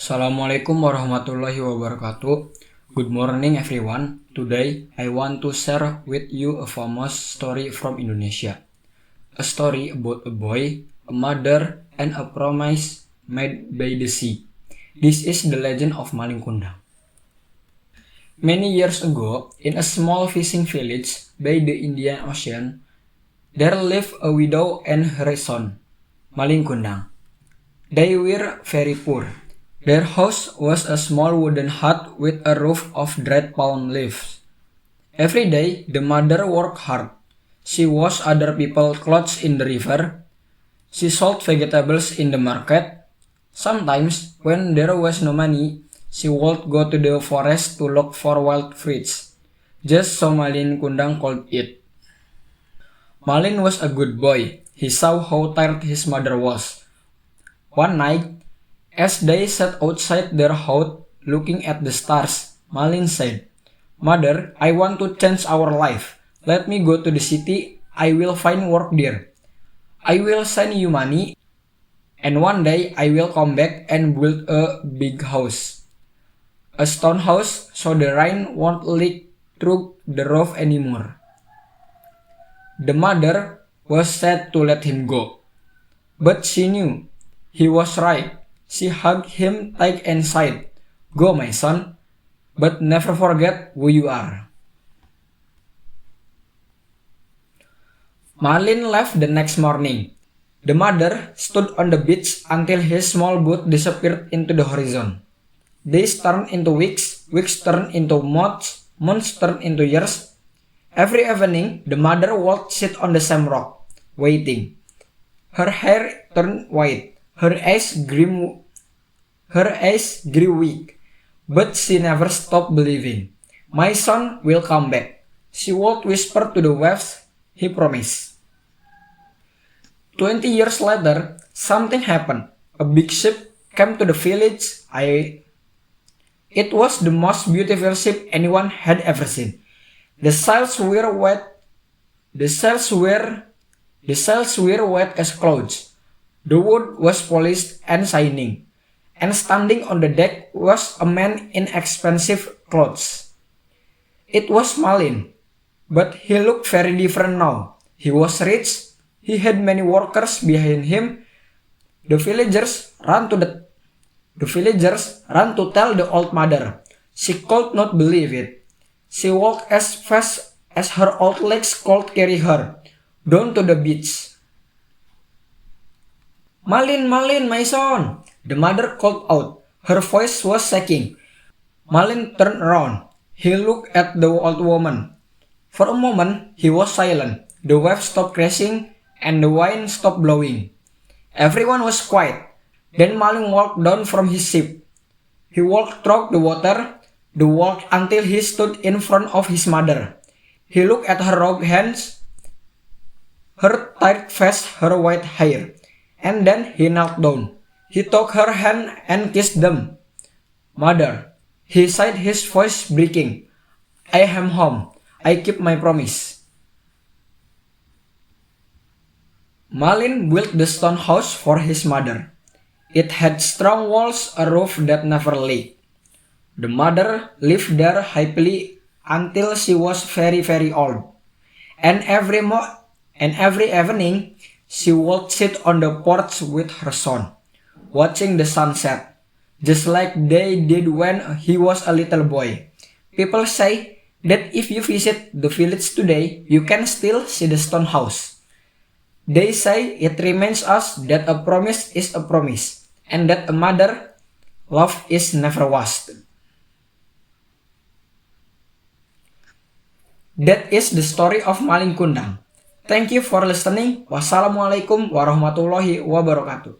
Assalamualaikum warahmatullahi wabarakatuh. Good morning everyone. Today I want to share with you a famous story from Indonesia. A story about a boy, a mother, and a promise made by the sea. This is the legend of Malin Kundang. Many years ago, in a small fishing village by the Indian Ocean, there lived a widow and her son, Malin Kundang. They were very poor. Their house was a small wooden hut with a roof of dried palm leaves. Every day, the mother worked hard. She washed other people's clothes in the river. She sold vegetables in the market. Sometimes, when there was no money, she would go to the forest to look for wild fruits, just so Malin Kundang could eat. Malin was a good boy. He saw how tired his mother was. One night, as they sat outside their hut looking at the stars, Malin said, "Mother, I want to change our life. Let me go to the city. I will find work there. I will send you money, and one day I will come back and build a big house. A stone house so the rain won't leak through the roof anymore." The mother was sad to let him go, but she knew he was right. She hugged him tight and said, "Go, my son, but never forget who you are." Malin left the next morning. The mother stood on the beach until his small boat disappeared into the horizon. Days turned into weeks, weeks turned into months, months turned into years. Every evening, the mother would sit on the same rock, waiting. Her hair turned white. Her eyes grew weak, but she never stopped believing. "My son will come back," she would whisper to the waves. He promised. 20 years later, something happened. A big ship came to the village. It was the most beautiful ship anyone had ever seen. The sails were wet. The sails were wet as clouds. The wood was polished and shining, and standing on the deck was a man in expensive clothes. It was Malin, but he looked very different now. He was rich. He had many workers behind him. The villagers ran to tell the old mother. She could not believe it. She walked as fast as her old legs could carry her down to the beach. "Malin, Malin, my son!" the mother called out. Her voice was shaking. Malin turned around. He looked at the old woman. For a moment, he was silent. The waves stopped crashing and the wind stopped blowing. Everyone was quiet. Then Malin walked down from his ship. He walked through the water, until he stood in front of his mother. He looked at her rough hands, her tired face, her white hair. And then he knelt down. He took her hand and kissed them. "Mother," he said, his voice breaking, "I am home. I keep my promise." Malin built the stone house for his mother. It had strong walls, a roof that never leaked. The mother lived there happily until she was very, very old. And every evening, she would sit on the porch with her son, watching the sunset, just like they did when he was a little boy. People say that if you visit the village today, you can still see the stone house. They say it reminds us that a promise is a promise, and that a mother's love is never wasted. That is the story of Malin Kundang. Thank you for listening. Wassalamualaikum warahmatullahi wabarakatuh.